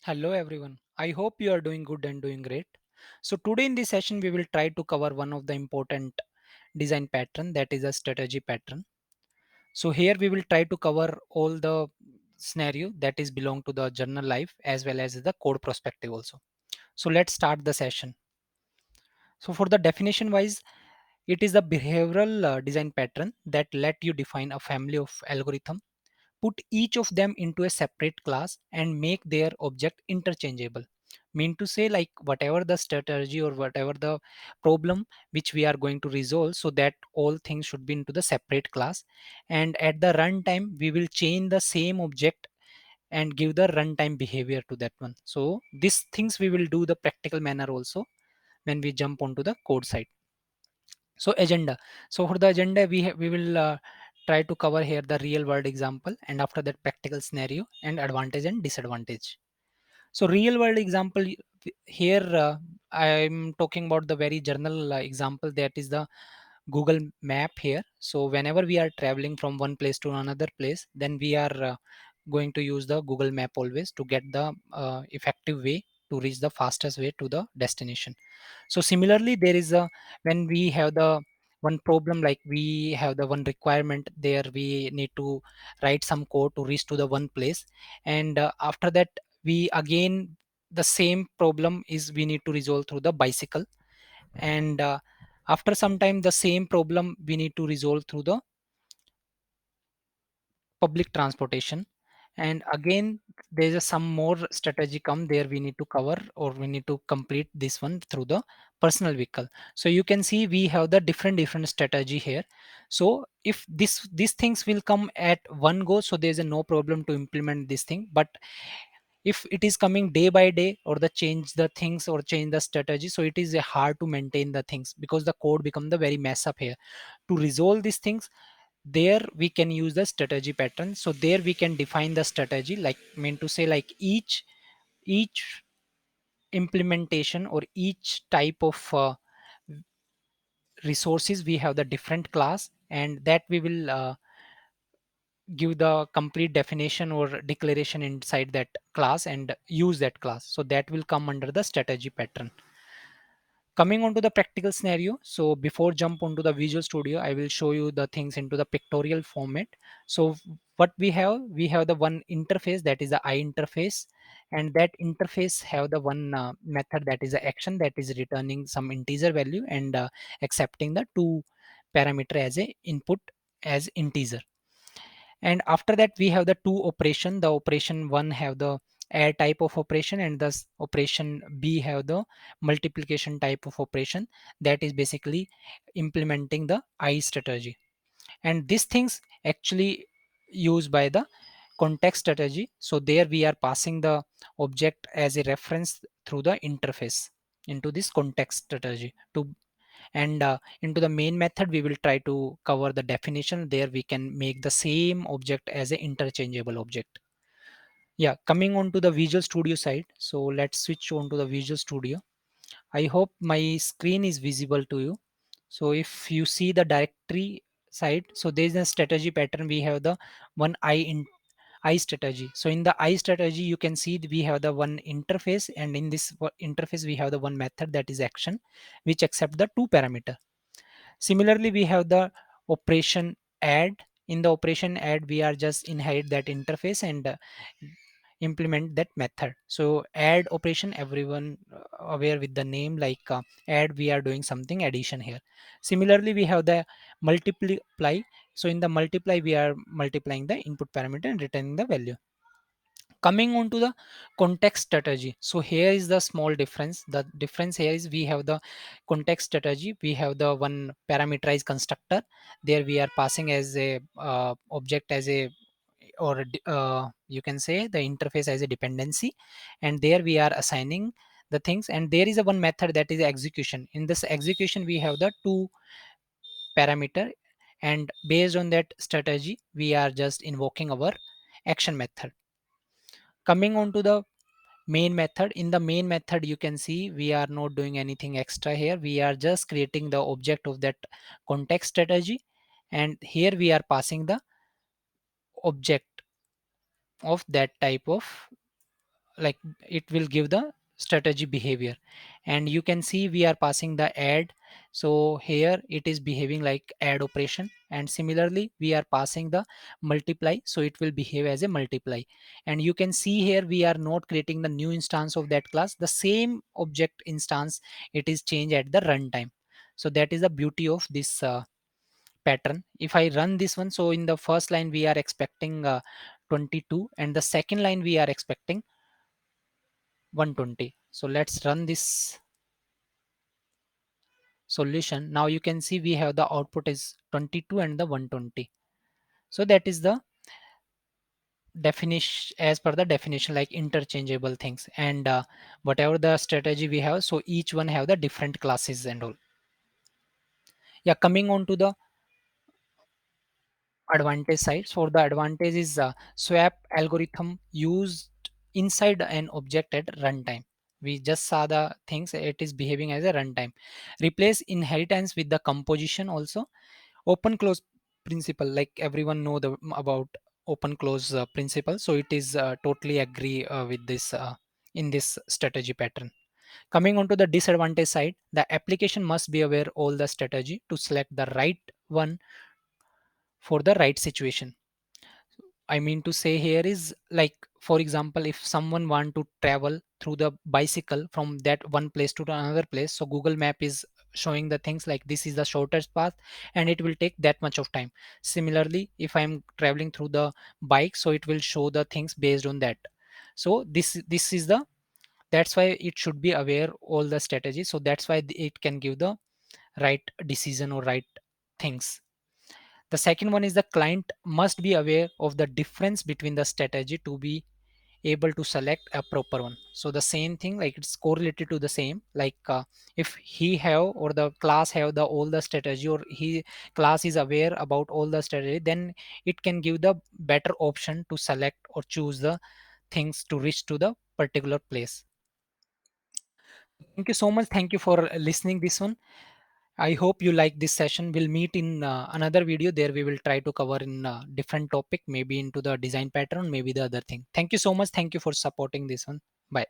Hello everyone. I hope you are doing good and doing great. So today in this session we will try to cover one of the important design pattern, that is a strategy pattern. So here we will try to cover all the scenario that is belong to the journal life as well as the code perspective also. So let's start the session. So for the definition wise, it is a behavioral design pattern that let you define a family of algorithm, put each of them into a separate class and make their object interchangeable. Mean to say, like whatever the strategy or whatever the problem which we are going to resolve, so that all things should be into the separate class, and at the runtime we will change the same object and give the runtime behavior to that one. So these things we will do the practical manner also when we jump onto the code side. So agenda. So for the agenda we will try to cover here the real world example, and after that practical scenario and advantage and disadvantage. So real world example, here I'm talking about the very general example, that is the Google map here. So whenever we are traveling from one place to another place, then we are going to use the Google map always to get the effective way to reach the fastest way to the destination. So similarly there is a, when we have the one problem, like we have the one requirement there, we need to write some code to reach to the one place, and after that we again, the same problem is we need to resolve through the bicycle, and after some time the same problem we need to resolve through the public transportation, and again there's a some more strategy come there, we need to cover or we need to complete this one through the personal vehicle. So you can see we have the different strategy here. So if these things will come at one go, so there's a no problem to implement this thing, but if it is coming day by day or the change the things or change the strategy, so it is hard to maintain the things because the code become the very mess up here. To resolve these things, there we can use the strategy pattern. So there we can define the strategy, like mean to say, like each implementation or each type of resources, we have the different class, and that we will give the complete definition or declaration inside that class and use that class, so that will come under the strategy pattern. Coming on to the practical scenario, so before jump onto the Visual Studio, I will show you the things into the pictorial format. So what we have the one interface, that is the I interface, and that interface have the one method, that is the action, that is returning some integer value and accepting the two parameter as a input as integer. And after that we have the two operation. The operation one have the add type of operation, and thus operation B have the multiplication type of operation, that is basically implementing the I strategy. And these things actually used by the context strategy. So there we are passing the object as a reference through the interface into this context strategy to, and into the main method we will try to cover the definition. There we can make the same object as an interchangeable object. Yeah, coming on to the Visual Studio side, so let's switch on to the Visual Studio. I hope my screen is visible to you. So if you see the directory side, so there is a strategy pattern. We have the one I strategy. So in the I strategy, you can see we have the one interface, and in this interface we have the one method, that is action, which accept the two parameter. Similarly, we have the operation add. In the operation add, we are just inherit that interface and implement that method. So add operation, everyone aware with the name, like add, we are doing something addition here. Similarly, we have the multiply. So in the multiply, we are multiplying the input parameter and returning the value. Coming on to the context strategy, so here is the small difference. The difference here is we have the context strategy, we have the one parameterized constructor. There we are passing as a object as a, or you can say the interface as a dependency, and there we are assigning the things, and there is a one method, that is execution. In this execution we have the two parameter, and based on that strategy we are just invoking our action method. Coming on to the main method, in the main method you can see we are not doing anything extra here, we are just creating the object of that context strategy, and here we are passing the object of that type of like it will give the strategy behavior. And you can see we are passing the add, so here it is behaving like add operation, and similarly we are passing the multiply, so it will behave as a multiply. And you can see here we are not creating the new instance of that class, the same object instance it is changed at the runtime. So that is the beauty of this pattern. If I run this one, so in the first line we are expecting 22, and the second line we are expecting 120. So let's run this solution. Now you can see we have the output is 22 and the 120. So that is the definition, as per the definition, like interchangeable things. And whatever the strategy we have, so each one have the different classes and all. Yeah, coming on to the advantage side. So the advantage is swap algorithm used inside an object at runtime. We just saw the things, it is behaving as a runtime. Replace inheritance with the composition also. Open close principle, like everyone know the about open close principle, so it is totally agree with this in this strategy pattern. Coming on to the disadvantage side, the application must be aware all the strategy to select the right one for the right situation. I mean to say here is, like for example, if someone want to travel through the bicycle from that one place to another place, so Google Map is showing the things like this is the shortest path and it will take that much of time. Similarly, if I'm traveling through the bike, so it will show the things based on that. So this is the, that's why it should be aware all the strategies, so that's why it can give the right decision or right things. The second one is the client must be aware of the difference between the strategy to be able to select a proper one. So the same thing, like it's correlated to the same, like if he have or the class have the all the strategy, or he class is aware about all the strategy, then it can give the better option to select or choose the things to reach to the particular place. Thank you so much. Thank you for listening this one. I hope you like this session. We'll meet in another video. There we will try to cover in different topic, maybe into the design pattern, maybe the other thing. Thank you so much. Thank you for supporting this one. Bye.